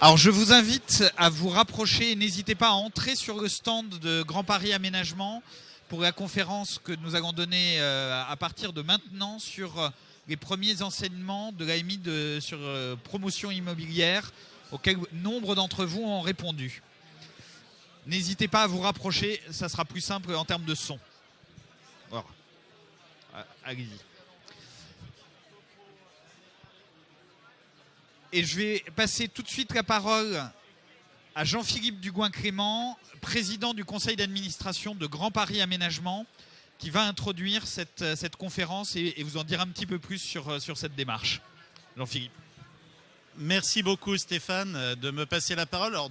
Alors je vous invite à vous rapprocher, n'hésitez pas à entrer sur le stand de Grand Paris Aménagement pour la conférence que nous allons donner à partir de maintenant sur les premiers enseignements de l'AMI sur promotion immobilière auxquels nombre d'entre vous ont répondu. N'hésitez pas à vous rapprocher, ça sera plus simple en termes de son. Voilà. Allez-y. Et je vais passer tout de suite la parole à Jean-Philippe Dugouin-Clément, président du conseil d'administration de Grand Paris Aménagement, qui va introduire cette conférence et vous en dire un petit peu plus sur cette démarche. Jean-Philippe. Merci beaucoup Stéphane de me passer la parole. Alors,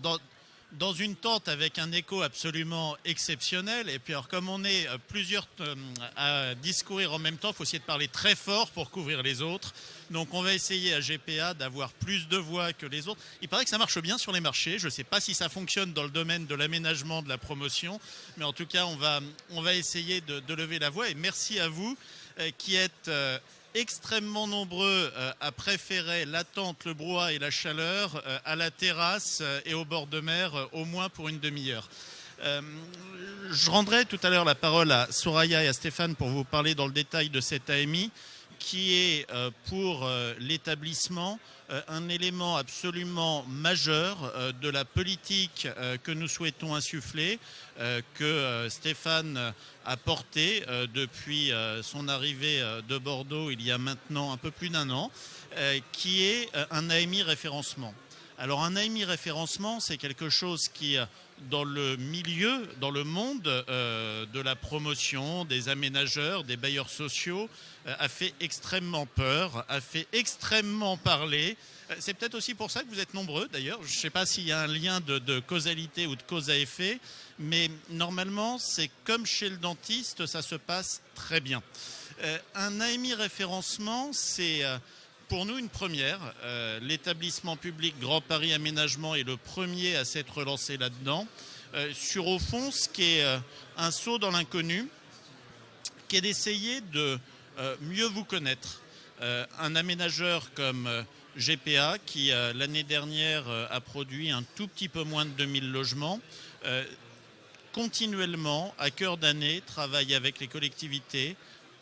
dans une tente avec un écho absolument exceptionnel, et puis alors comme on est plusieurs à discourir en même temps, il faut essayer de parler très fort pour couvrir les autres. Donc on va essayer à GPA d'avoir plus de voix que les autres. Il paraît que ça marche bien sur les marchés. Je ne sais pas si ça fonctionne dans le domaine de l'aménagement, de la promotion, mais en tout cas on va essayer de lever la voix. Et merci à vous qui êtes extrêmement nombreux à préférer l'attente, le brouhaha et la chaleur à la terrasse et au bord de mer, au moins pour une demi-heure. Je rendrai tout à l'heure la parole à Soraya et à Stéphane pour vous parler dans le détail de cette AMI qui est pour l'établissement un élément absolument majeur de la politique que nous souhaitons insuffler, que Stéphane a porté depuis son arrivée de Bordeaux il y a maintenant un peu plus d'un an, qui est un AMI référencement. Alors un AMI référencement, c'est quelque chose qui, dans le milieu, dans le monde de la promotion, des aménageurs, des bailleurs sociaux, a fait extrêmement peur, a fait extrêmement parler. C'est peut-être aussi pour ça que vous êtes nombreux d'ailleurs. Je ne sais pas s'il y a un lien de causalité ou de cause à effet, mais normalement, c'est comme chez le dentiste, ça se passe très bien. Un AMI référencement, c'est pour nous une première. L'établissement public Grand Paris Aménagement est le premier à s'être lancé là-dedans. Sur au fond, ce qui est un saut dans l'inconnu, qui est d'essayer de mieux vous connaître. Un aménageur comme GPA, qui l'année dernière a produit un tout petit peu moins de 2000 logements, continuellement, à cœur d'année, travaille avec les collectivités,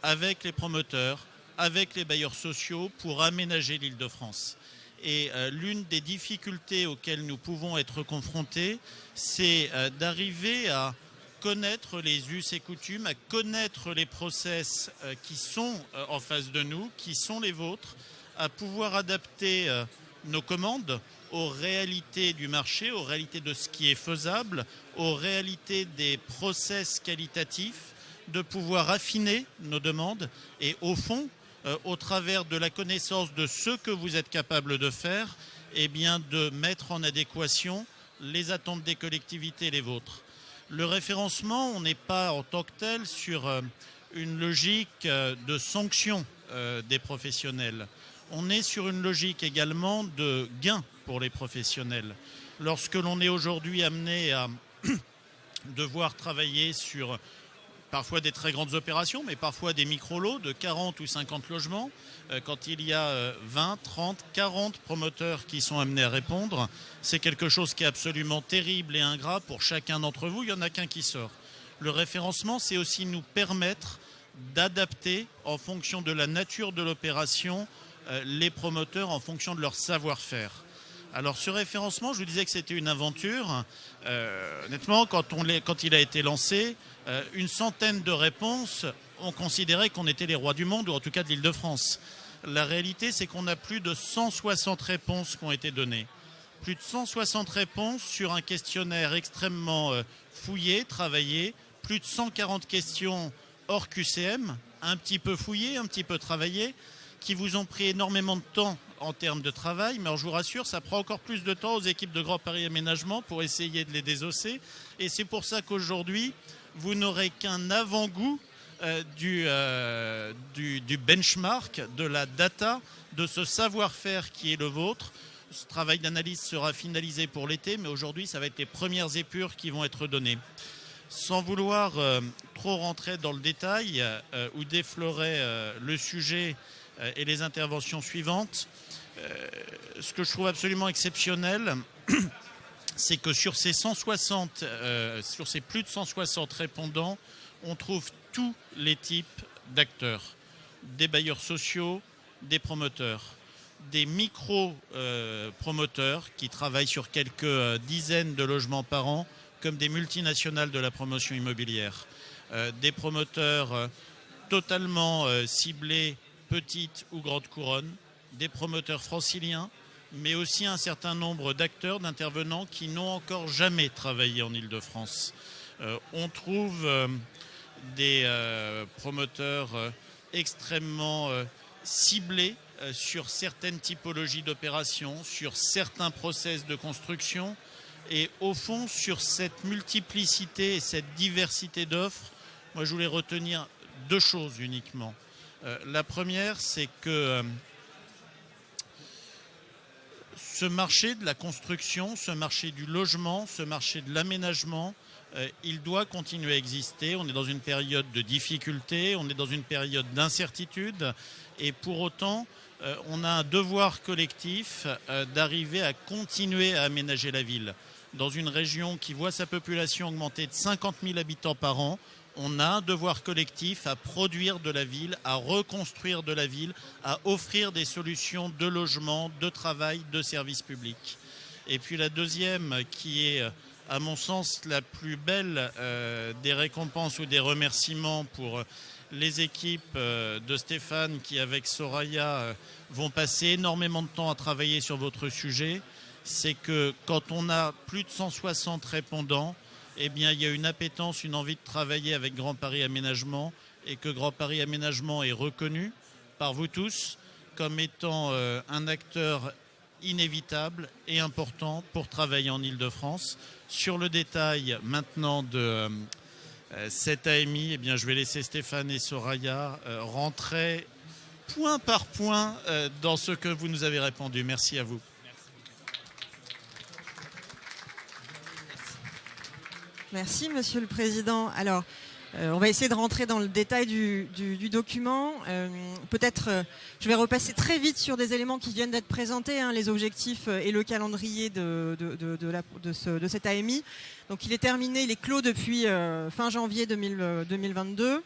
avec les promoteurs, avec les bailleurs sociaux pour aménager l'Île-de-France. Et l'une des difficultés auxquelles nous pouvons être confrontés, c'est d'arriver à connaître les us et coutumes, à connaître les process qui sont en face de nous, qui sont les vôtres, à pouvoir adapter nos commandes aux réalités du marché, aux réalités de ce qui est faisable, aux réalités des process qualitatifs, de pouvoir affiner nos demandes et au fond, au travers de la connaissance de ce que vous êtes capable de faire, eh bien de mettre en adéquation les attentes des collectivités et les vôtres. Le référencement, on n'est pas en tant que tel sur une logique de sanction des professionnels. On est sur une logique également de gain pour les professionnels. Lorsque l'on est aujourd'hui amené à devoir travailler sur parfois des très grandes opérations, mais parfois des micro-lots de 40 ou 50 logements, quand il y a 20, 30, 40 promoteurs qui sont amenés à répondre, c'est quelque chose qui est absolument terrible et ingrat pour chacun d'entre vous. Il n'y en a qu'un qui sort. Le référencement, c'est aussi nous permettre d'adapter en fonction de la nature de l'opération les promoteurs en fonction de leur savoir-faire. Alors ce référencement, je vous disais que c'était une aventure. Honnêtement, quand il a été lancé, une centaine de réponses, on considérait qu'on était les rois du monde, ou en tout cas de l'Île-de-France. La réalité, c'est qu'on a plus de 160 réponses qui ont été données. Plus de 160 réponses sur un questionnaire extrêmement fouillé, travaillé. Plus de 140 questions hors QCM, un petit peu fouillées, un petit peu travaillées, qui vous ont pris énormément de temps en termes de travail, mais alors je vous rassure, ça prend encore plus de temps aux équipes de Grand Paris Aménagement pour essayer de les désosser. Et c'est pour ça qu'aujourd'hui, vous n'aurez qu'un avant-goût du benchmark, de la data, de ce savoir-faire qui est le vôtre. Ce travail d'analyse sera finalisé pour l'été, mais aujourd'hui, ça va être les premières épures qui vont être données. Sans vouloir trop rentrer dans le détail ou déflorer le sujet et les interventions suivantes, ce que je trouve absolument exceptionnel, c'est que sur ces plus de 160 répondants, on trouve tous les types d'acteurs, des bailleurs sociaux, des promoteurs, des micro-promoteurs qui travaillent sur quelques dizaines de logements par an, comme des multinationales de la promotion immobilière, des promoteurs totalement ciblés, petites ou grandes couronnes, des promoteurs franciliens, mais aussi un certain nombre d'acteurs, d'intervenants qui n'ont encore jamais travaillé en Île-de-France. On trouve des promoteurs extrêmement ciblés sur certaines typologies d'opérations, sur certains process de construction, et au fond, sur cette multiplicité et cette diversité d'offres, moi je voulais retenir deux choses uniquement. La première, c'est que ce marché de la construction, ce marché du logement, ce marché de l'aménagement, il doit continuer à exister. On est dans une période de difficulté, on est dans une période d'incertitude, et pour autant, on a un devoir collectif d'arriver à continuer à aménager la ville. Dans une région qui voit sa population augmenter de 50 000 habitants par an, on a un devoir collectif à produire de la ville, à reconstruire de la ville, à offrir des solutions de logement, de travail, de services publics. Et puis la deuxième, qui est à mon sens la plus belle des récompenses ou des remerciements pour les équipes de Stéphane qui, avec Soraya, vont passer énormément de temps à travailler sur votre sujet, c'est que quand on a plus de 160 répondants, eh bien, il y a une appétence, une envie de travailler avec Grand Paris Aménagement, et que Grand Paris Aménagement est reconnu par vous tous comme étant un acteur inévitable et important pour travailler en Île-de-France. Sur le détail maintenant de cette AMI, eh bien, je vais laisser Stéphane et Soraya rentrer point par point dans ce que vous nous avez répondu. Merci à vous. Merci, Monsieur le Président. Alors, on va essayer de rentrer dans le détail du document. Peut-être, je vais repasser très vite sur des éléments qui viennent d'être présentés, les objectifs et le calendrier de cette AMI. Donc, il est terminé, il est clos depuis fin janvier 2022.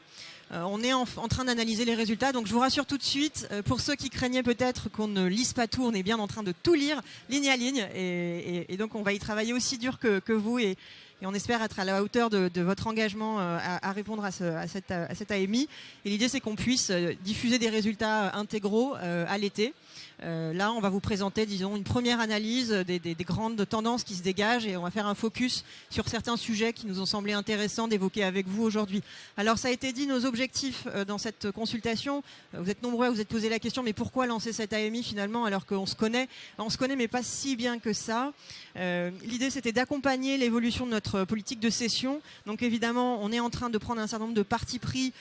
On est en train d'analyser les résultats, donc je vous rassure tout de suite, pour ceux qui craignaient peut-être qu'on ne lise pas tout, on est bien en train de tout lire, ligne à ligne, et donc on va y travailler aussi dur que vous, et on espère être à la hauteur de votre engagement à répondre à cette AMI. Et l'idée, c'est qu'on puisse diffuser des résultats intégraux à l'été. Là, on va vous présenter, disons, une première analyse des grandes tendances qui se dégagent, et on va faire un focus sur certains sujets qui nous ont semblé intéressants d'évoquer avec vous aujourd'hui. Alors, ça a été dit, nos objectifs dans cette consultation, vous êtes nombreux à vous être posé la question, mais pourquoi lancer cette AMI finalement alors qu'on se connaît? On se connaît, mais pas si bien que ça. L'idée, c'était d'accompagner l'évolution de notre politique de cession. Donc évidemment, on est en train de prendre un certain nombre de partis pris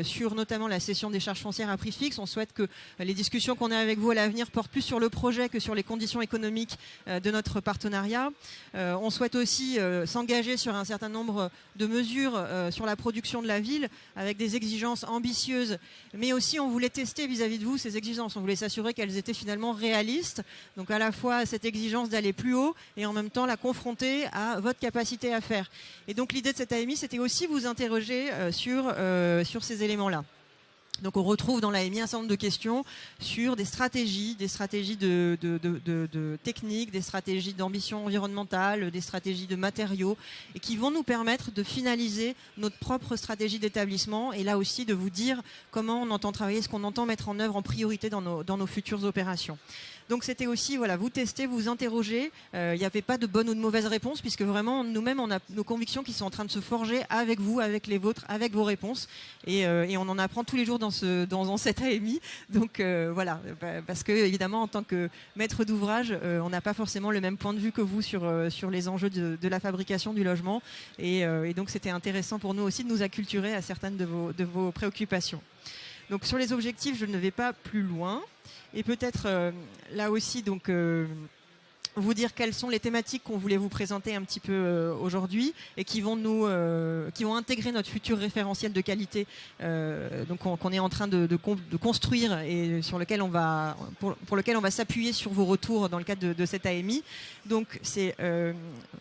sur notamment la cession des charges foncières à prix fixe. On souhaite que les discussions qu'on a avec vous à l'avenir portent plus sur le projet que sur les conditions économiques de notre partenariat. On souhaite aussi s'engager sur un certain nombre de mesures sur la production de la ville avec des exigences ambitieuses, mais aussi on voulait tester vis-à-vis de vous ces exigences. On voulait s'assurer qu'elles étaient finalement réalistes. Donc à la fois cette exigence d'aller plus haut et en même temps la confronter à votre capacité à faire. Et donc l'idée de cette AMI, c'était aussi vous interroger sur ces éléments-là. Donc on retrouve dans l'AMI un certain nombre de questions sur des stratégies de techniques, des stratégies d'ambition environnementale, des stratégies de matériaux, et qui vont nous permettre de finaliser notre propre stratégie d'établissement, et là aussi de vous dire comment on entend travailler, ce qu'on entend mettre en œuvre en priorité dans nos futures opérations. Donc c'était aussi, voilà, vous tester, vous interroger. Il n'y avait pas de bonne ou de mauvaise réponse, puisque vraiment, nous-mêmes, on a nos convictions qui sont en train de se forger avec vous, avec les vôtres, avec vos réponses. Et on en apprend tous les jours dans cette AMI. Donc voilà, parce que évidemment, en tant que maître d'ouvrage, on n'a pas forcément le même point de vue que vous sur les enjeux de la fabrication du logement. Et donc c'était intéressant pour nous aussi de nous acculturer à certaines de vos préoccupations. Donc sur les objectifs, je ne vais pas plus loin. Et peut-être là aussi, donc vous dire quelles sont les thématiques qu'on voulait vous présenter un petit peu aujourd'hui et qui vont intégrer notre futur référentiel de qualité donc qu'on est en train de construire et sur lequel pour lequel on va s'appuyer sur vos retours dans le cadre de cette AMI. Donc c'est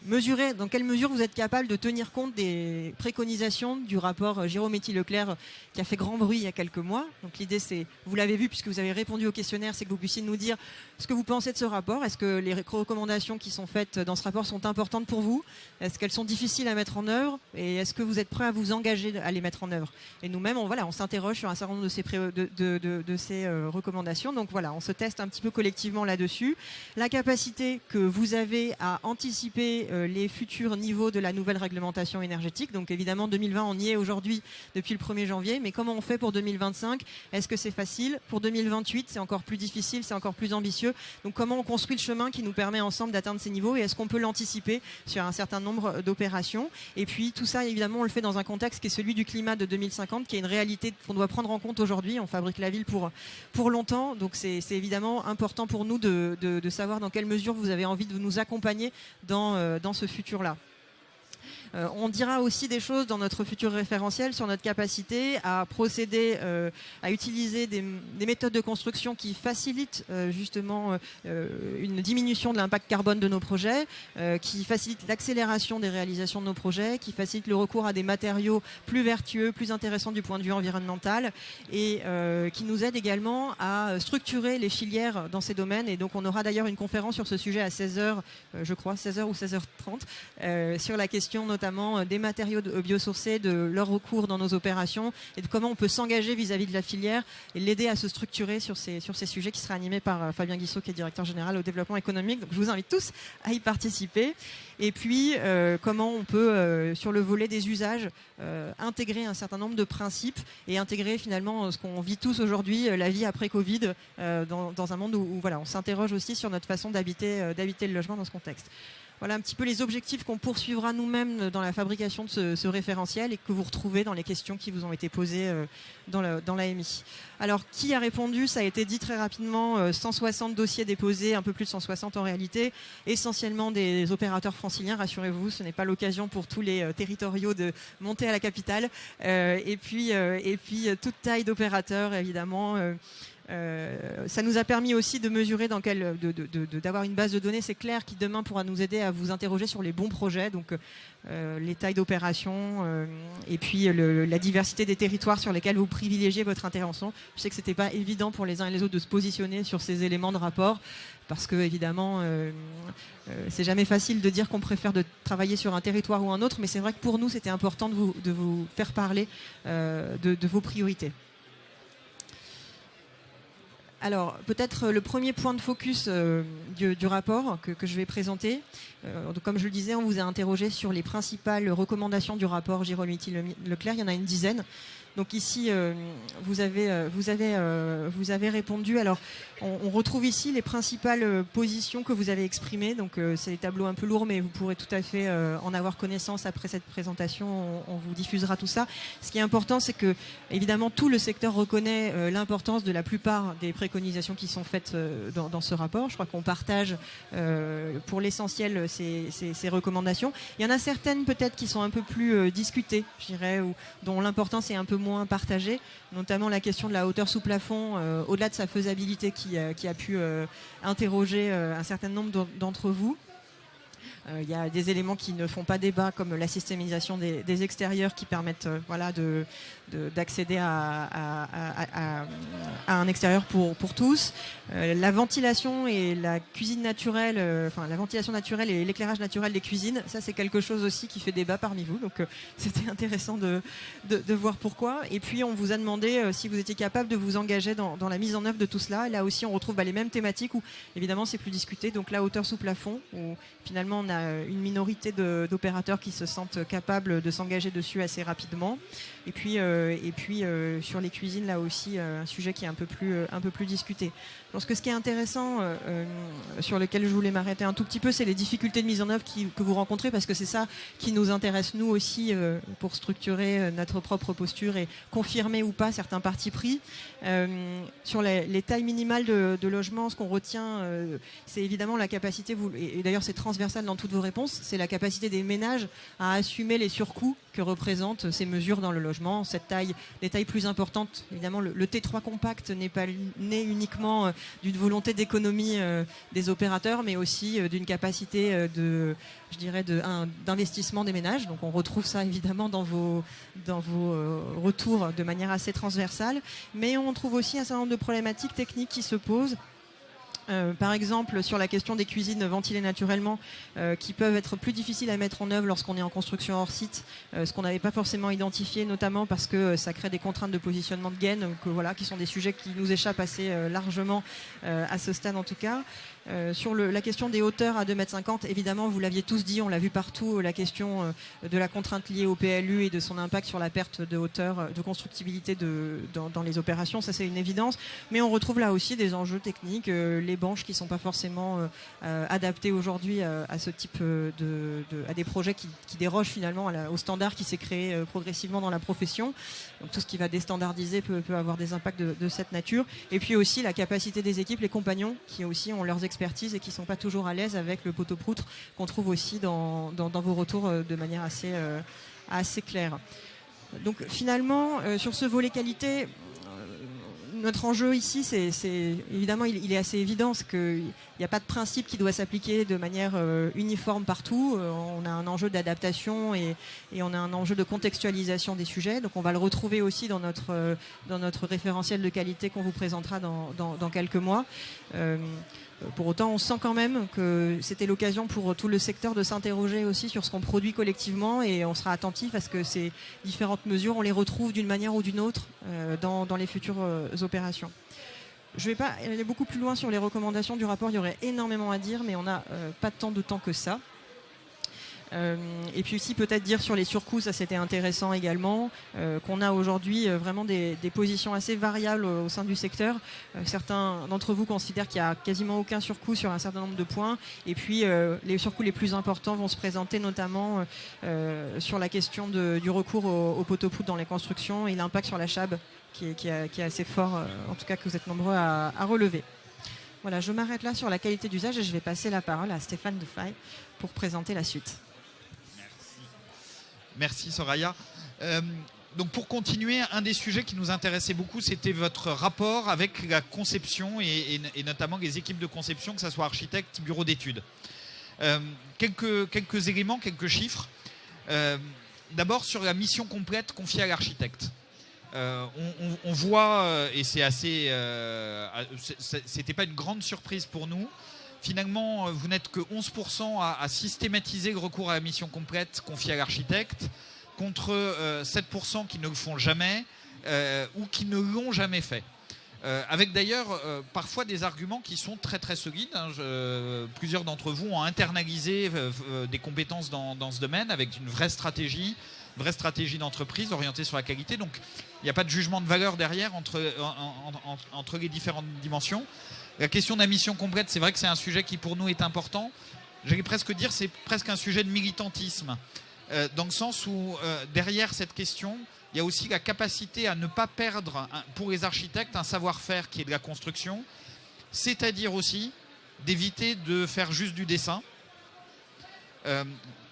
mesurer dans quelle mesure vous êtes capable de tenir compte des préconisations du rapport Giraud-Méty-Leclerc qui a fait grand bruit il y a quelques mois. Donc l'idée c'est, vous l'avez vu puisque vous avez répondu au questionnaire, c'est que vous puissiez nous dire ce que vous pensez de ce rapport. Est-ce que les recommandations qui sont faites dans ce rapport sont importantes pour vous? Est-ce qu'elles sont difficiles à mettre en œuvre? Et est-ce que vous êtes prêt à vous engager à les mettre en œuvre? Et nous-mêmes, on s'interroge sur un certain nombre de ces recommandations. Donc voilà, on se teste un petit peu collectivement là-dessus. La capacité que vous avez à anticiper les futurs niveaux de la nouvelle réglementation énergétique. Donc évidemment, 2020, on y est aujourd'hui depuis le 1er janvier. Mais comment on fait pour 2025? Est-ce que c'est facile? Pour 2028, c'est encore plus difficile, c'est encore plus ambitieux. Donc comment on construit le chemin qui nous permet ensemble d'atteindre ces niveaux et est-ce qu'on peut l'anticiper sur un certain nombre d'opérations? Et puis tout ça, évidemment, on le fait dans un contexte qui est celui du climat de 2050, qui est une réalité qu'on doit prendre en compte aujourd'hui. On fabrique la ville pour longtemps, donc c'est évidemment important pour nous de savoir dans quelle mesure vous avez envie de nous accompagner dans ce futur-là. On dira aussi des choses dans notre futur référentiel sur notre capacité à procéder, à utiliser des méthodes de construction qui facilitent justement une diminution de l'impact carbone de nos projets, qui facilitent l'accélération des réalisations de nos projets, qui facilitent le recours à des matériaux plus vertueux, plus intéressants du point de vue environnemental et qui nous aident également à structurer les filières dans ces domaines. Et donc on aura d'ailleurs une conférence sur ce sujet à 16h, je crois, 16h ou 16h30, sur la question notamment des matériaux biosourcés, de leur recours dans nos opérations et de comment on peut s'engager vis-à-vis de la filière et l'aider à se structurer sur ces sujets qui sera animé par Fabien Guissot qui est directeur général au développement économique. Donc je vous invite tous à y participer. Et puis comment on peut, sur le volet des usages, intégrer un certain nombre de principes et intégrer finalement ce qu'on vit tous aujourd'hui, la vie après Covid, dans un monde où voilà, on s'interroge aussi sur notre façon d'habiter le logement dans ce contexte. Voilà un petit peu les objectifs qu'on poursuivra nous-mêmes dans la fabrication de ce référentiel et que vous retrouvez dans les questions qui vous ont été posées dans l'AMI. Alors, qui a répondu? Ça a été dit très rapidement, 160 dossiers déposés, un peu plus de 160 en réalité, essentiellement des opérateurs franciliens, rassurez-vous, ce n'est pas l'occasion pour tous les territoriaux de monter à la capitale. Et puis toute taille d'opérateurs, évidemment. Ça nous a permis aussi de mesurer d'avoir une base de données, c'est clair, qui demain pourra nous aider à vous interroger sur les bons projets, donc les tailles d'opération et puis la diversité des territoires sur lesquels vous privilégiez votre intervention. Je sais que c'était pas évident pour les uns et les autres de se positionner sur ces éléments de rapport parce que évidemment c'est jamais facile de dire qu'on préfère de travailler sur un territoire ou un autre, mais c'est vrai que pour nous c'était important de vous faire parler de vos priorités. Alors, peut-être le premier point de focus du rapport que je vais présenter. Comme je le disais, on vous a interrogé sur les principales recommandations du rapport Giraud-Méty-Leclerc. Il y en a une dizaine. Donc ici, vous avez répondu. Alors, on retrouve ici les principales positions que vous avez exprimées. Donc, c'est des tableaux un peu lourds, mais vous pourrez tout à fait en avoir connaissance après cette présentation. On vous diffusera tout ça. Ce qui est important, c'est que, évidemment, tout le secteur reconnaît l'importance de la plupart des préconisations qui sont faites dans ce rapport. Je crois qu'on partage pour l'essentiel ces recommandations. Il y en a certaines peut-être qui sont un peu plus discutées, je dirais, ou dont l'importance est un peu moins partagée, notamment la question de la hauteur sous plafond, au-delà de sa faisabilité qui a pu interroger un certain nombre d'entre vous. Il y a des éléments qui ne font pas débat, comme la systémisation des extérieurs qui permettent d'accéder à un extérieur pour tous. La ventilation et la cuisine naturelle, la ventilation naturelle et l'éclairage naturel des cuisines, ça c'est quelque chose aussi qui fait débat parmi vous. Donc c'était intéressant de voir pourquoi. Et puis on vous a demandé si vous étiez capable de vous engager dans la mise en œuvre de tout cela. Et là aussi on retrouve les mêmes thématiques où évidemment c'est plus discuté. Donc la hauteur sous plafond, où finalement évidemment, on a une minorité d'opérateurs qui se sentent capables de s'engager dessus assez rapidement. Et puis sur les cuisines, là aussi, un sujet qui est un peu plus discuté. Je pense que ce qui est intéressant, sur lequel je voulais m'arrêter un tout petit peu, c'est les difficultés de mise en œuvre que vous rencontrez, parce que c'est ça qui nous intéresse, nous aussi, pour structurer notre propre posture et confirmer ou pas certains partis pris. Sur les tailles minimales de logement, ce qu'on retient, c'est évidemment la capacité, et d'ailleurs c'est transversal dans toutes vos réponses, c'est la capacité des ménages à assumer les surcoûts que représentent ces mesures dans le logement. Les tailles plus importantes, évidemment, le T3 compact n'est pas né uniquement d'une volonté d'économie des opérateurs, mais aussi d'une capacité d'investissement des ménages. Donc on retrouve ça évidemment dans vos retours de manière assez transversale, mais on trouve aussi un certain nombre de problématiques techniques qui se posent. Par exemple, sur la question des cuisines ventilées naturellement, qui peuvent être plus difficiles à mettre en œuvre lorsqu'on est en construction hors site, ce qu'on n'avait pas forcément identifié, notamment parce que ça crée des contraintes de positionnement de gaines, qui sont des sujets qui nous échappent assez largement à ce stade en tout cas. Sur la question des hauteurs à 2,50 m, évidemment, vous l'aviez tous dit, on l'a vu partout, la question de la contrainte liée au PLU et de son impact sur la perte de hauteur, de constructibilité dans les opérations, ça c'est une évidence. Mais on retrouve là aussi des enjeux techniques, les banches qui ne sont pas forcément adaptées aujourd'hui à ce type à des projets qui dérogent finalement au standard qui s'est créé progressivement dans la profession. Donc tout ce qui va déstandardiser peut avoir des impacts de cette nature. Et puis aussi la capacité des équipes, les compagnons, qui aussi ont leurs expertises et qui ne sont pas toujours à l'aise avec le poteau-poutre, qu'on trouve aussi dans vos retours de manière assez claire. Donc finalement, sur ce volet qualité, notre enjeu ici, c'est évidemment, il est assez évident, c'est qu'il n'y a pas de principe qui doit s'appliquer de manière uniforme partout. On a un enjeu d'adaptation et on a un enjeu de contextualisation des sujets. Donc on va le retrouver aussi dans notre référentiel de qualité qu'on vous présentera dans quelques mois. Pour autant, on sent quand même que c'était l'occasion pour tout le secteur de s'interroger aussi sur ce qu'on produit collectivement, et on sera attentif à ce que ces différentes mesures, on les retrouve d'une manière ou d'une autre dans les futures opérations. Je ne vais pas aller beaucoup plus loin sur les recommandations du rapport, il y aurait énormément à dire, mais on n'a pas tant de temps que ça. Et puis aussi peut-être dire sur les surcoûts, ça c'était intéressant également, qu'on a aujourd'hui vraiment des positions assez variables au sein du secteur. Certains d'entre vous considèrent qu'il n'y a quasiment aucun surcoût sur un certain nombre de points, et puis les surcoûts les plus importants vont se présenter notamment sur la question du recours au poteau-poutre dans les constructions et l'impact sur la CHAB qui est assez fort, en tout cas que vous êtes nombreux à relever. Voilà, je m'arrête là sur la qualité d'usage et je vais passer la parole à Stéphane Defay pour présenter la suite. Merci Soraya. Donc pour continuer, un des sujets qui nous intéressait beaucoup, c'était votre rapport avec la conception et notamment les équipes de conception, que ce soit architectes, bureaux d'études. Quelques éléments, quelques chiffres. D'abord sur la mission complète confiée à l'architecte. On voit, et c'est assez, c'était pas une grande surprise pour nous. Finalement, vous n'êtes que 11% à systématiser le recours à la mission complète confiée à l'architecte, contre 7% qui ne le font jamais ou qui ne l'ont jamais fait. Avec d'ailleurs parfois des arguments qui sont très très solides. Plusieurs d'entre vous ont internalisé des compétences dans ce domaine avec une vraie stratégie d'entreprise orientée sur la qualité. Donc il n'y a pas de jugement de valeur derrière entre les différentes dimensions. La question de la mission complète, c'est vrai que c'est un sujet qui pour nous est important. J'allais presque dire c'est presque un sujet de militantisme, dans le sens où derrière cette question, il y a aussi la capacité à ne pas perdre pour les architectes un savoir-faire qui est de la construction, c'est-à-dire aussi d'éviter de faire juste du dessin.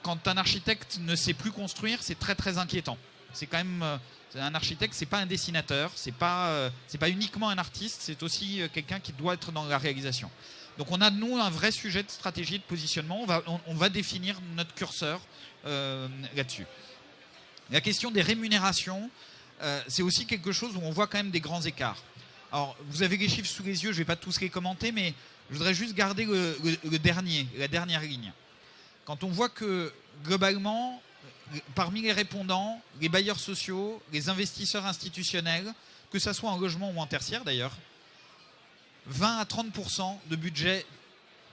Quand un architecte ne sait plus construire, c'est très très inquiétant. C'est quand même un architecte, c'est pas un dessinateur, c'est pas uniquement un artiste, c'est aussi quelqu'un qui doit être dans la réalisation. Donc on a nous un vrai sujet de stratégie de positionnement. On va définir notre curseur là-dessus. La question des rémunérations, c'est aussi quelque chose où on voit quand même des grands écarts. Alors vous avez les chiffres sous les yeux, je vais pas tous les commenter, mais je voudrais juste garder la dernière ligne. Quand on voit que globalement, parmi les répondants, les bailleurs sociaux, les investisseurs institutionnels, que ce soit en logement ou en tertiaire d'ailleurs, 20 à 30% de budget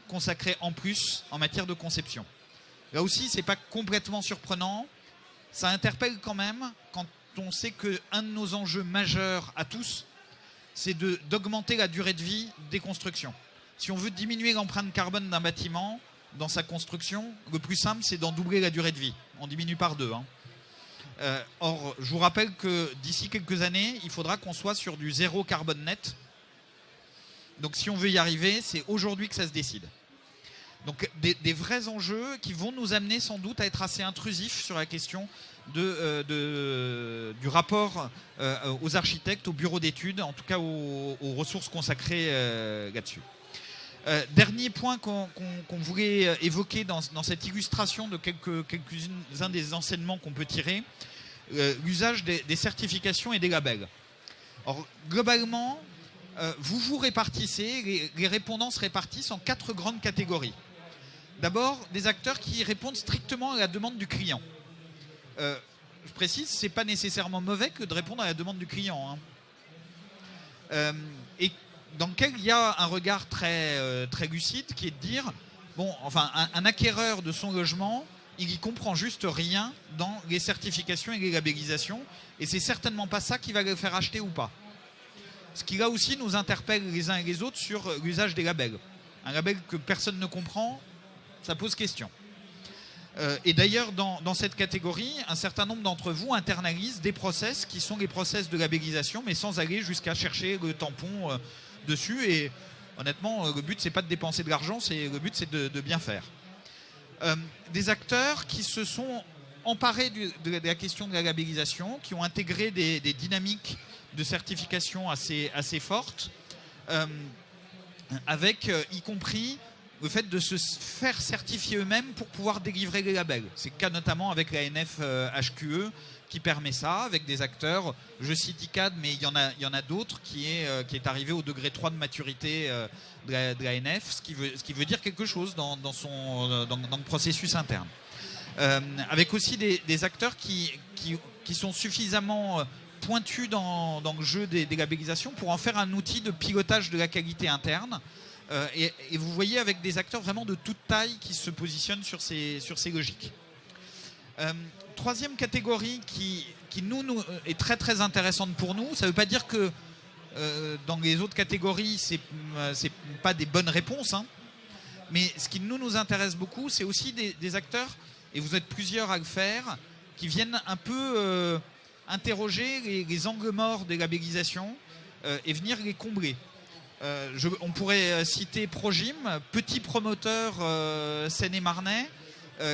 consacré en plus en matière de conception. Là aussi, c'est pas complètement surprenant. Ça interpelle quand même quand on sait qu'un de nos enjeux majeurs à tous, c'est d'augmenter la durée de vie des constructions. Si on veut diminuer l'empreinte carbone d'un bâtiment dans sa construction, le plus simple, c'est d'en doubler la durée de vie. On diminue par 2. Or, je vous rappelle que d'ici quelques années, il faudra qu'on soit sur du zéro carbone net. Donc si on veut y arriver, c'est aujourd'hui que ça se décide. Donc des vrais enjeux qui vont nous amener sans doute à être assez intrusifs sur la question du rapport aux architectes, aux bureaux d'études, en tout cas aux ressources consacrées là-dessus. Dernier point qu'on voulait évoquer dans cette illustration de quelques-uns des enseignements qu'on peut tirer, l'usage des certifications et des labels. Or, globalement, vous répartissez, les répondants se répartissent en 4 grandes catégories. D'abord, des acteurs qui répondent strictement à la demande du client. Je précise, ce n'est pas nécessairement mauvais que de répondre à la demande du client. Et dans lequel il y a un regard très lucide qui est de dire, bon, enfin, un acquéreur de son logement, il y comprend juste rien dans les certifications et les labellisations, et c'est certainement pas ça qui va le faire acheter ou pas. Ce qui là aussi nous interpelle les uns et les autres sur l'usage des labels. Un label que personne ne comprend, ça pose question. Et d'ailleurs, dans cette catégorie, un certain nombre d'entre vous internalisent des process qui sont les process de labellisation, mais sans aller jusqu'à chercher le tampon dessus. Et honnêtement, le but, c'est pas de dépenser de l'argent, le but, c'est de bien faire. Des acteurs qui se sont emparés de la question de la labellisation, qui ont intégré des dynamiques de certification assez fortes, avec y compris le fait de se faire certifier eux-mêmes pour pouvoir délivrer les labels. C'est le cas notamment avec la NF HQE qui permet ça, avec des acteurs, je cite ICAD, mais il y en a d'autres, qui est arrivé au degré 3 de maturité de la NF, ce qui veut dire quelque chose dans le processus interne. Avec aussi des acteurs qui sont suffisamment pointus dans le jeu des labellisations pour en faire un outil de pilotage de la qualité interne. Et vous voyez avec des acteurs vraiment de toute taille qui se positionnent sur ces logiques. Troisième catégorie qui nous est très très intéressante pour nous. Ça ne veut pas dire que dans les autres catégories c'est pas des bonnes réponses, mais ce qui nous intéresse beaucoup, c'est aussi des acteurs, et vous êtes plusieurs à le faire, qui viennent un peu interroger les angles morts des labellisations et venir les combler. On pourrait citer Progym, petit promoteur seine-et-marnais,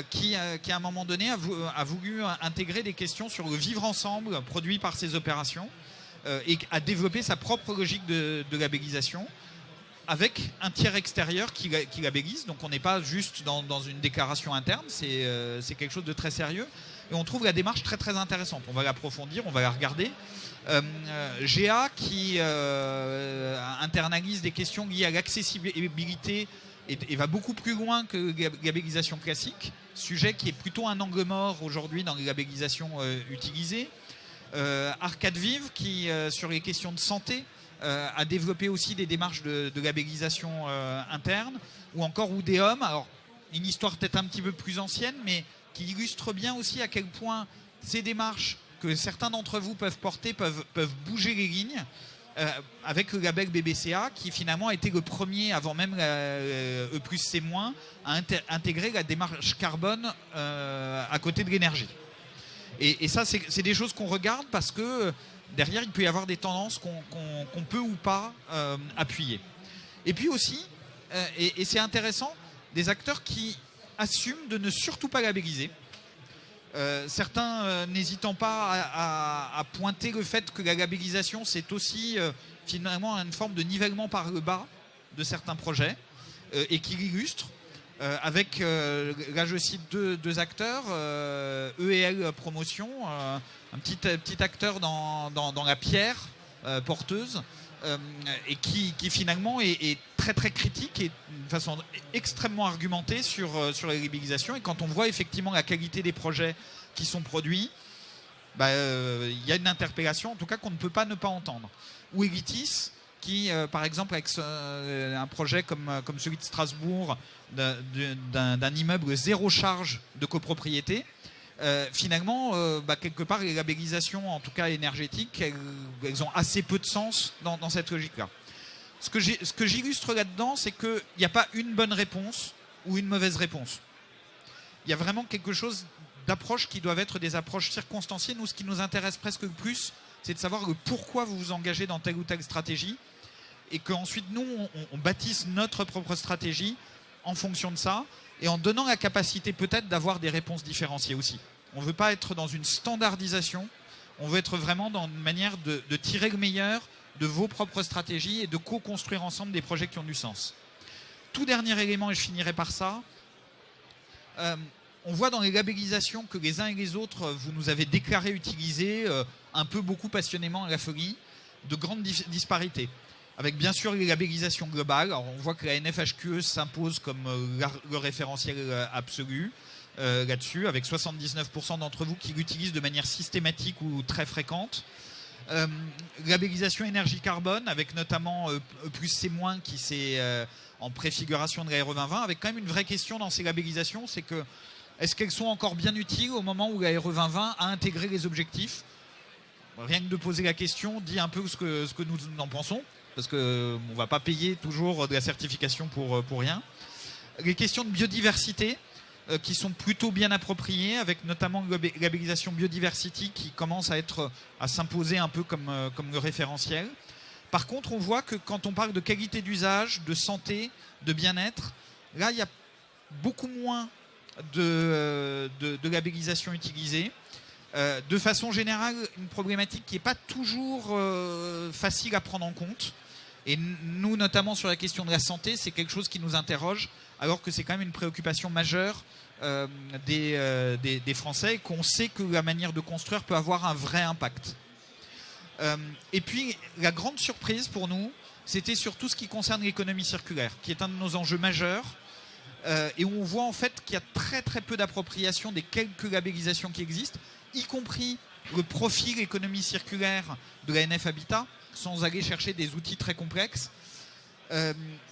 qui à un moment donné a voulu intégrer des questions sur le vivre ensemble produit par ces opérations et a développé sa propre logique de labellisation avec un tiers extérieur qui labellise. Donc on n'est pas juste dans une déclaration interne, c'est quelque chose de très sérieux. Et on trouve la démarche très très intéressante. On va l'approfondir, on va la regarder. GA qui internalise des questions liées à l'accessibilité et va beaucoup plus loin que la labellisation classique, sujet qui est plutôt un angle mort aujourd'hui dans les labellisations utilisées. Arcade Vive qui, sur les questions de santé, a développé aussi des démarches de labellisation interne, ou encore Oudéum, alors une histoire peut-être un petit peu plus ancienne, mais qui illustre bien aussi à quel point ces démarches que certains d'entre vous peuvent porter peuvent bouger les lignes, avec le label BBCA qui finalement a été le premier, avant même E+C-, à intégrer la démarche carbone à côté de l'énergie. Et ça, c'est des choses qu'on regarde parce que derrière, il peut y avoir des tendances qu'on peut ou pas appuyer. Et puis aussi, et c'est intéressant, des acteurs qui assument de ne surtout pas labelliser. Certains n'hésitant pas à pointer le fait que la labellisation, c'est aussi finalement une forme de nivellement par le bas de certains projets, et qui l'illustrent. Avec, là je cite deux acteurs, E&L Promotion, un petit acteur dans la pierre porteuse, et qui finalement est très très critique et de façon extrêmement argumentée sur la labellisation. Et quand on voit effectivement la qualité des projets qui sont produits, y a une interpellation en tout cas qu'on ne peut pas ne pas entendre. Ou Elitis, qui, par exemple, avec un projet comme celui de Strasbourg, d'un immeuble zéro charge de copropriété, finalement, quelque part, les labellisations, en tout cas énergétiques, elles ont assez peu de sens dans cette logique-là. Ce que j'illustre là-dedans, c'est qu'il n'y a pas une bonne réponse ou une mauvaise réponse. Il y a vraiment quelque chose d'approches qui doivent être des approches circonstanciées. Nous, ce qui nous intéresse presque le plus, c'est de savoir le pourquoi vous vous engagez dans telle ou telle stratégie et qu'ensuite, nous, on bâtisse notre propre stratégie en fonction de ça et en donnant la capacité peut-être d'avoir des réponses différenciées aussi. On ne veut pas être dans une standardisation, on veut être vraiment dans une manière de tirer le meilleur de vos propres stratégies et de co-construire ensemble des projets qui ont du sens. Tout dernier élément, et je finirai par ça, on voit dans les labellisations que les uns et les autres, vous nous avez déclaré utiliser un peu beaucoup passionnément à la folie, de grandes disparités. Avec bien sûr les labellisations globales. Alors on voit que la NFHQE s'impose comme le référentiel absolu là-dessus, avec 79% d'entre vous qui l'utilisent de manière systématique ou très fréquente. Labellisation énergie carbone, avec notamment E+C- qui c'est en préfiguration de la RE 2020, avec quand même une vraie question dans ces labellisations, c'est que est-ce qu'elles sont encore bien utiles au moment où la RE 2020 a intégré les objectifs? Rien que de poser la question dit un peu ce que nous en pensons, parce qu'on ne va pas payer toujours de la certification pour rien. Les questions de biodiversité, qui sont plutôt bien appropriées, avec notamment la labellisation Biodiversity qui commence à s'imposer un peu comme le référentiel. Par contre, on voit que quand on parle de qualité d'usage, de santé, de bien-être, là, il y a beaucoup moins de labellisation utilisée. De façon générale, une problématique qui n'est pas toujours facile à prendre en compte. Et nous, notamment sur la question de la santé, c'est quelque chose qui nous interroge, alors que c'est quand même une préoccupation majeure des Français, qu'on sait que la manière de construire peut avoir un vrai impact. Et puis, la grande surprise pour nous, c'était sur tout ce qui concerne l'économie circulaire, qui est un de nos enjeux majeurs, et où on voit en fait qu'il y a très très peu d'appropriation des quelques labellisations qui existent, y compris le profil économie circulaire de la NF Habitat, sans aller chercher des outils très complexes,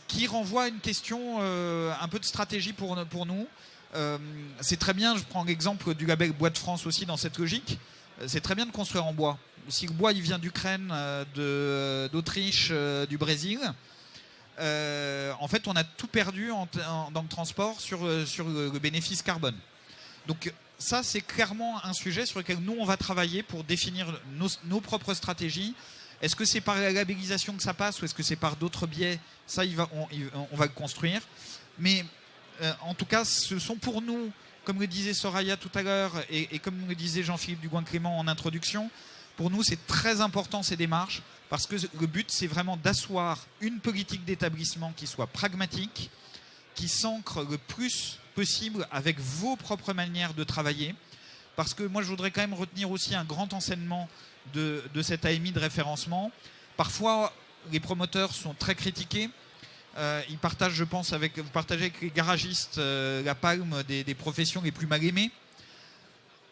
qui renvoie à une question un peu de stratégie pour nous. C'est très bien, je prends l'exemple du label Bois de France aussi dans cette logique, c'est très bien de construire en bois. Si le bois il vient d'Ukraine, d'Autriche, du Brésil, en fait on a tout perdu dans le transport sur le bénéfice carbone. Donc ça c'est clairement un sujet sur lequel nous on va travailler pour définir nos propres stratégies. Est-ce que c'est par la labellisation que ça passe ou est-ce que c'est par d'autres biais? Ça on va le construire. Mais en tout cas ce sont pour nous, comme le disait Soraya tout à l'heure et comme le disait Jean-Philippe Dugoin-Clément en introduction, pour nous c'est très important ces démarches parce que le but c'est vraiment d'asseoir une politique d'établissement qui soit pragmatique, qui s'ancre le plus possible avec vos propres manières de travailler. Parce que moi je voudrais quand même retenir aussi un grand enseignement de cette AMI de référencement. Parfois les promoteurs sont très critiqués. Ils partagent, je pense, vous partagez avec les garagistes la palme des professions les plus mal aimées.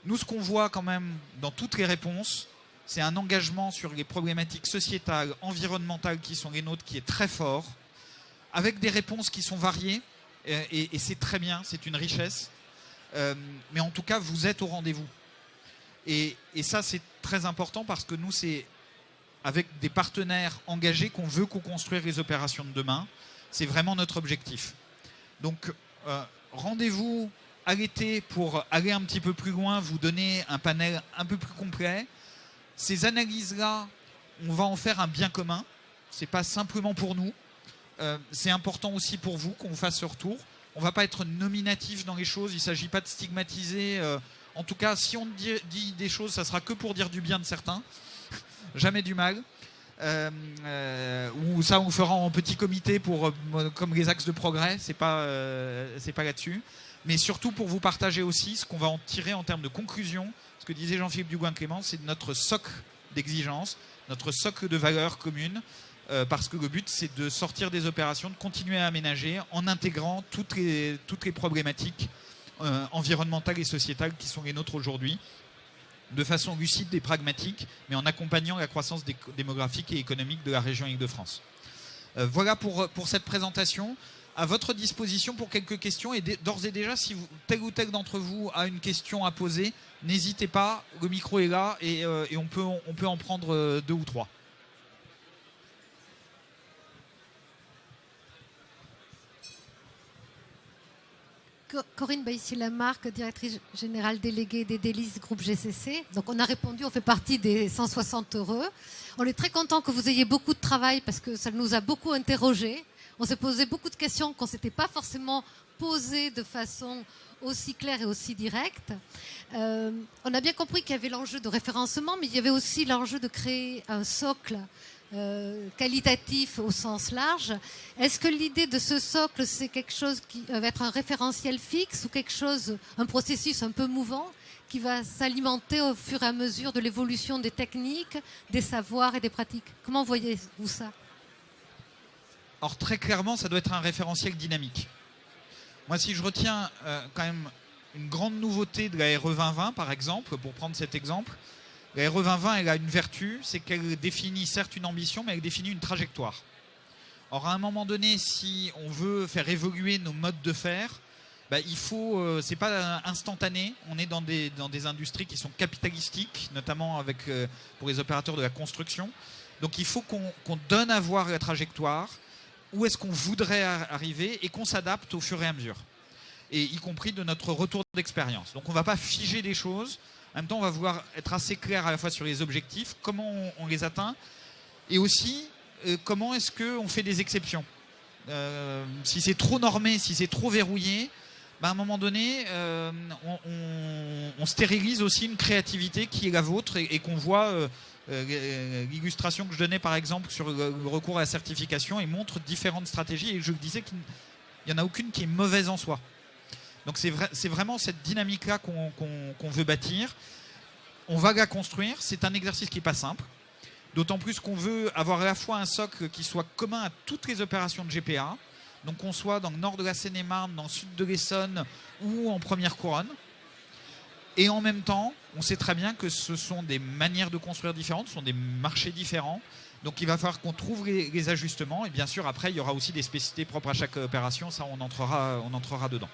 Nous, ce qu'on voit quand même dans toutes les réponses, c'est un engagement sur les problématiques sociétales, environnementales qui sont les nôtres, qui est très fort, avec des réponses qui sont variées, et c'est très bien, c'est une richesse. Mais en tout cas, vous êtes au rendez-vous. Et ça, c'est très important parce que nous, c'est avec des partenaires engagés qu'on veut co-construire les opérations de demain. C'est vraiment notre objectif. Donc, rendez-vous à l'été pour aller un petit peu plus loin, vous donner un panel un peu plus complet. Ces analyses-là, on va en faire un bien commun. Ce n'est pas simplement pour nous. C'est important aussi pour vous qu'on fasse ce retour. On ne va pas être nominatif dans les choses. Il ne s'agit pas de stigmatiser. En tout cas, si on dit des choses, ça sera que pour dire du bien de certains. Jamais du mal. Ou ça, on le fera en petit comité comme les axes de progrès. C'est pas là-dessus. Mais surtout pour vous partager aussi ce qu'on va en tirer en termes de conclusion. Ce que disait Jean-Philippe Dugoin-Clément, c'est notre socle d'exigence, notre socle de valeurs communes. Parce que le but, c'est de sortir des opérations, de continuer à aménager en intégrant toutes les problématiques environnementales et sociétales qui sont les nôtres aujourd'hui. de façon lucide et pragmatique, mais en accompagnant la croissance démographique et économique de la région Île-de-France. Voilà pour cette présentation. À votre disposition pour quelques questions, et d'ores et déjà, si tel ou tel d'entre vous a une question à poser, n'hésitez pas, le micro est là et on peut en prendre 2 ou 3. Corinne Baïssi-Lamarque, directrice générale déléguée des délices groupe GCC. Donc on a répondu, on fait partie des 160 heureux. On est très content que vous ayez beaucoup de travail parce que ça nous a beaucoup interrogés. On s'est posé beaucoup de questions qu'on ne s'était pas forcément posées de façon aussi claire et aussi directe. On a bien compris qu'il y avait l'enjeu de référencement, mais il y avait aussi l'enjeu de créer un socle qualitatif au sens large. Est-ce que l'idée de ce socle, c'est quelque chose qui va être un référentiel fixe ou quelque chose, un processus un peu mouvant qui va s'alimenter au fur et à mesure de l'évolution des techniques, des savoirs et des pratiques? Comment voyez-vous ça? Alors très clairement, ça doit être un référentiel dynamique. Moi, si je retiens quand même une grande nouveauté de la RE 2020, par exemple, pour prendre cet exemple, la RE 2020, elle a une vertu, c'est qu'elle définit certes une ambition, mais elle définit une trajectoire. Or, à un moment donné, si on veut faire évoluer nos modes de faire, il faut, c'est pas instantané. On est dans des industries qui sont capitalistiques, notamment pour les opérateurs de la construction. Donc, il faut qu'on donne à voir la trajectoire, où est-ce qu'on voudrait arriver et qu'on s'adapte au fur et à mesure, et y compris de notre retour d'expérience. Donc, on ne va pas figer des choses. En même temps, on va vouloir être assez clair à la fois sur les objectifs, comment on les atteint, et aussi comment est-ce qu'on fait des exceptions. Si c'est trop normé, si c'est trop verrouillé, à un moment donné, on stérilise aussi une créativité qui est la vôtre et qu'on voit. L'illustration que je donnais par exemple sur le recours à la certification, et montre différentes stratégies, et je disais qu'il n'y en a aucune qui est mauvaise en soi. Donc c'est vraiment cette dynamique-là qu'on veut bâtir. On va la construire. C'est un exercice qui n'est pas simple. D'autant plus qu'on veut avoir à la fois un socle qui soit commun à toutes les opérations de GPA. Donc qu'on soit dans le nord de la Seine-et-Marne, dans le sud de l'Essonne ou en première couronne. Et en même temps, on sait très bien que ce sont des manières de construire différentes, ce sont des marchés différents. Donc il va falloir qu'on trouve les ajustements. Et bien sûr, après, il y aura aussi des spécificités propres à chaque opération. Ça, on entrera dedans.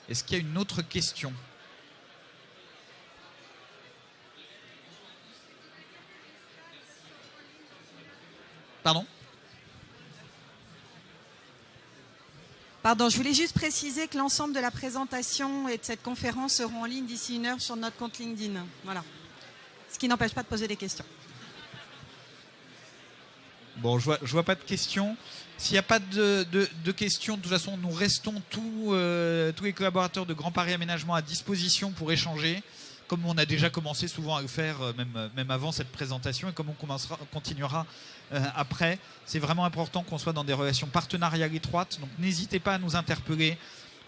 Est-ce qu'il y a une autre question? Pardon? Pardon, je voulais juste préciser que l'ensemble de la présentation et de cette conférence seront en ligne d'ici 1 heure sur notre compte LinkedIn. Voilà. Ce qui n'empêche pas de poser des questions. Bon, je vois pas de questions. S'il n'y a pas de questions, de toute façon, nous restons tous les collaborateurs de Grand Paris Aménagement à disposition pour échanger, comme on a déjà commencé souvent à le faire, même avant cette présentation, et comme on continuera après. C'est vraiment important qu'on soit dans des relations partenariales étroites, donc n'hésitez pas à nous interpeller.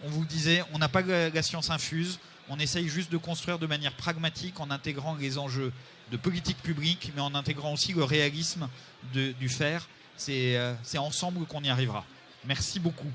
On vous le disait, on n'a pas la science infuse, on essaye juste de construire de manière pragmatique en intégrant les enjeux de politique publique, mais en intégrant aussi le réalisme du faire. C'est ensemble qu'on y arrivera. Merci beaucoup.